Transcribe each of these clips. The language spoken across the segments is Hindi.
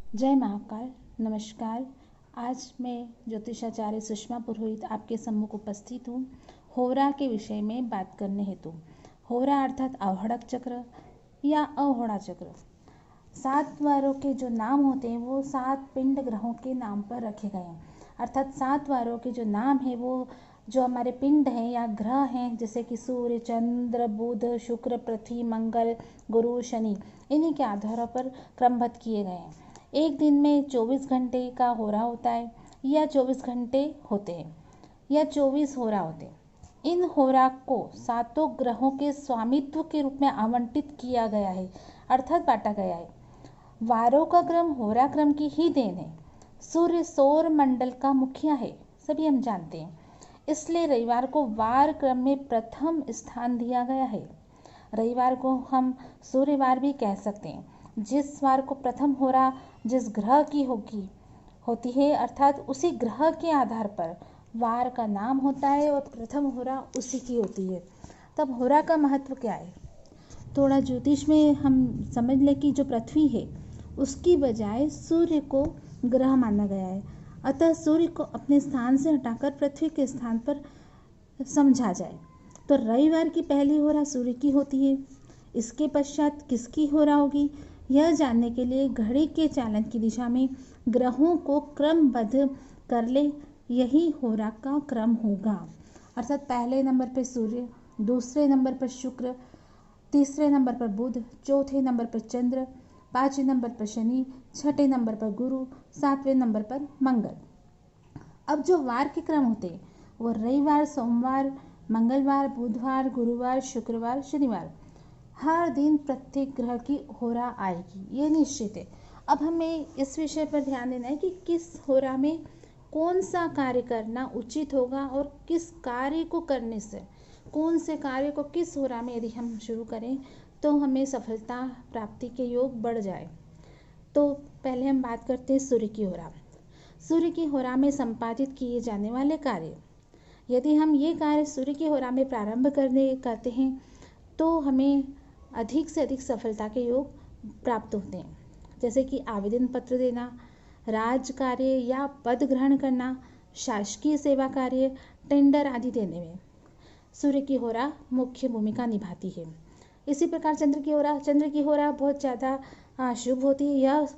जय महाकाल। नमस्कार। आज मैं ज्योतिषाचार्य सुषमा पुरोहित आपके सम्मुख उपस्थित हूँ होरा के विषय में बात करने हेतु। होरा अर्थात अवहड़क चक्र या अवहोड़ा चक्र। 7 वारों के जो नाम होते हैं वो 7 पिंड ग्रहों के नाम पर रखे गए हैं। अर्थात 7 वारों के जो नाम है वो जो हमारे पिंड हैं या ग्रह हैं, जैसे कि सूर्य, चंद्र, बुध, शुक्र, पृथ्वी, मंगल, गुरु, शनि, इन्हीं के आधारों पर क्रमबद्ध किए गए हैं। एक दिन में 24 घंटे का होरा होता है या 24 घंटे होते हैं या 24 होरा होते हैं। इन होरा को 7 ग्रहों के स्वामित्व के रूप में आवंटित किया गया है, अर्थात बांटा गया है। वारों का क्रम होरा क्रम की ही देन है। सूर्य सौर मंडल का मुखिया है, सभी हम जानते हैं। इसलिए रविवार को वार क्रम में प्रथम स्थान दिया गया है। रविवार को हम सूर्यवार भी कह सकते हैं। जिस वार को प्रथम होरा जिस ग्रह की होती है, अर्थात उसी ग्रह के आधार पर वार का नाम होता है और प्रथम होरा उसी की होती है। तब होरा का महत्व क्या है? थोड़ा ज्योतिष में हम समझ लें कि जो पृथ्वी है उसकी बजाय सूर्य को ग्रह माना गया है। अतः सूर्य को अपने स्थान से हटाकर पृथ्वी के स्थान पर समझा जाए तो रविवार की पहली होरा सूर्य की होती है। इसके पश्चात किसकी होरा होगी, यह जानने के लिए घड़ी के चालन की दिशा में ग्रहों को क्रमबद्ध कर ले, यही होरा का क्रम होगा। अर्थात पहले नंबर पर सूर्य, दूसरे नंबर पर शुक्र, तीसरे नंबर पर बुध, चौथे नंबर पर चंद्र, 5वें नंबर पर शनि, 6ठे नंबर पर गुरु, 7वें नंबर पर मंगल। अब जो वार के क्रम होते हैं वो रविवार, सोमवार, मंगलवार, बुधवार, गुरुवार, शुक्रवार, शनिवार, हर दिन प्रत्येक ग्रह की होरा आएगी, ये निश्चित है। अब हमें इस विषय पर ध्यान देना है कि किस होरा में कौन सा कार्य करना उचित होगा और किस कार्य को करने से, कौन से कार्य को किस होरा में यदि हम शुरू करें तो हमें सफलता प्राप्ति के योग बढ़ जाए। तो पहले हम बात करते हैं सूर्य की होरा। सूर्य की होरा में संपादित किए जाने वाले कार्य, यदि हम ये कार्य सूर्य की होरा में प्रारंभ करते हैं तो हमें अधिक से अधिक सफलता के योग प्राप्त होते हैं। जैसे कि आवेदन पत्र देना, राज कार्य या पद ग्रहण करना, शासकीय सेवा कार्य, टेंडर आदि देने में सूर्य की होरा मुख्य भूमिका निभाती है। इसी प्रकार चंद्र की होरा बहुत ज़्यादा शुभ होती है। यह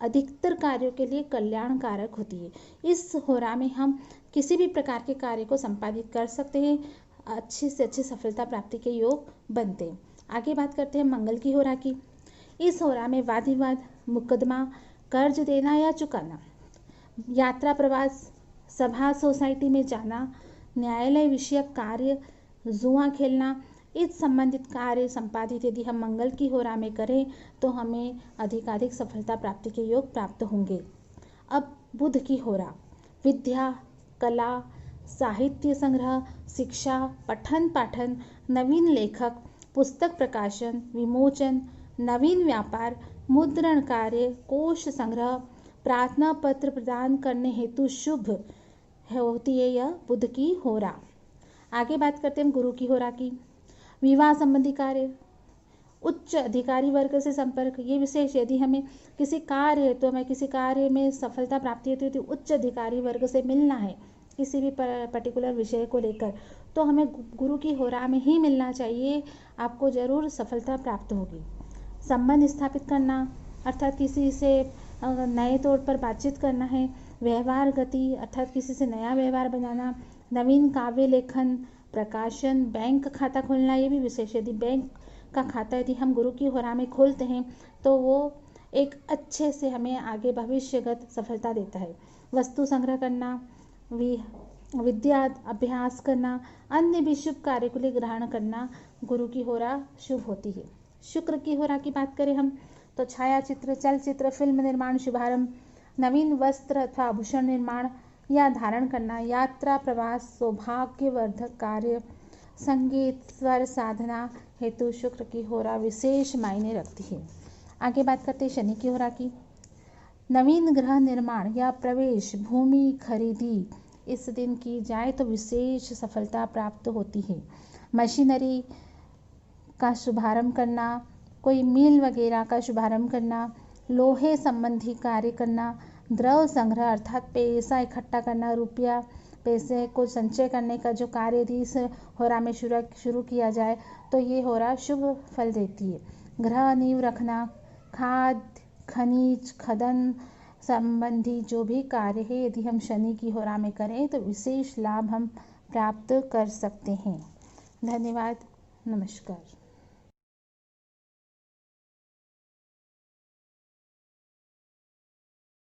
अधिकतर कार्यों के लिए कल्याणकारक होती है। इस होरा में हम किसी भी प्रकार के कार्य को संपादित कर सकते हैं, अच्छी से अच्छी सफलता प्राप्ति के योग बनते हैं। आगे बात करते हैं मंगल की होरा की। इस होरा में वाद विवाद, मुकदमा, कर्ज देना या चुकाना, यात्रा, प्रवास, सभा सोसाइटी में जाना, न्यायालय विषयक कार्य, जुआ खेलना, इस संबंधित कार्य संपादित यदि हम मंगल की होरा में करें तो हमें अधिकाधिक सफलता प्राप्ति के योग प्राप्त होंगे। अब बुध की होरा विद्या, कला, साहित्य संग्रह, शिक्षा, पठन पाठन, नवीन लेखक, पुस्तक प्रकाशन, विमोचन, नवीन व्यापार, मुद्रण कार्य, कोश संग्रह, प्रार्थना पत्र प्रदान करने हेतु शुभ होती है यह बुध की होरा। आगे बात करते हैं गुरु की होरा की। विवाह संबंधी कार्य, उच्च अधिकारी वर्ग से संपर्क, ये विशेष यदि हमें किसी कार्य है तो हमें किसी कार्य में सफलता प्राप्ति होती है तो उच्च अधिकारी वर्ग से मिलना है किसी भी पर्टिकुलर विषय को लेकर, तो हमें गुरु की होरा में ही मिलना चाहिए, आपको जरूर सफलता प्राप्त होगी। संबंध स्थापित करना, अर्थात किसी से नए तौर पर बातचीत करना है। व्यवहार गति, अर्थात किसी से नया व्यवहार बनाना। नवीन काव्य लेखन, प्रकाशन, बैंक खाता खोलना, ये भी विशेष। यदि बैंक का खाता यदि हम गुरु की होरा में खोलते हैं तो वो एक अच्छे से हमें आगे भविष्यगत सफलता देता है। वस्तु संग्रह करना, विद्या अभ्यास करना, अन्य भी शुभ कार्य के लिए ग्रहण करना गुरु की होरा शुभ होती है। शुक्र की होरा की बात करें हम तो छायाचित्र, चलचित्र, फिल्म निर्माण शुभारंभ, नवीन वस्त्र अथवा आभूषण निर्माण या धारण करना, यात्रा, प्रवास, सौभाग्यवर्धक कार्य, संगीत, स्वर साधना हेतु शुक्र की होरा विशेष मायने रखती है। आगे बात करते हैं शनि की होरा की। नवीन ग्रह निर्माण या प्रवेश, भूमि खरीदी इस दिन की जाए तो विशेष सफलता प्राप्त होती है। मशीनरी का शुभारंभ करना, कोई मिल वगैरह का शुभारंभ करना लोहे संबंधी कार्य करना, द्रव्य संग्रह अर्थात पैसा इकट्ठा करना, रुपया पैसे को संचय करने का जो कार्य यदि इस होरा में शुरू किया जाए तो ये होरा शुभ फल देती है। ग्रह नींव रखना, खाद खनिज खदन संबंधी जो भी कार्य है यदि हम शनि की होरा में करें तो विशेष लाभ हम प्राप्त कर सकते हैं। धन्यवाद। नमस्कार।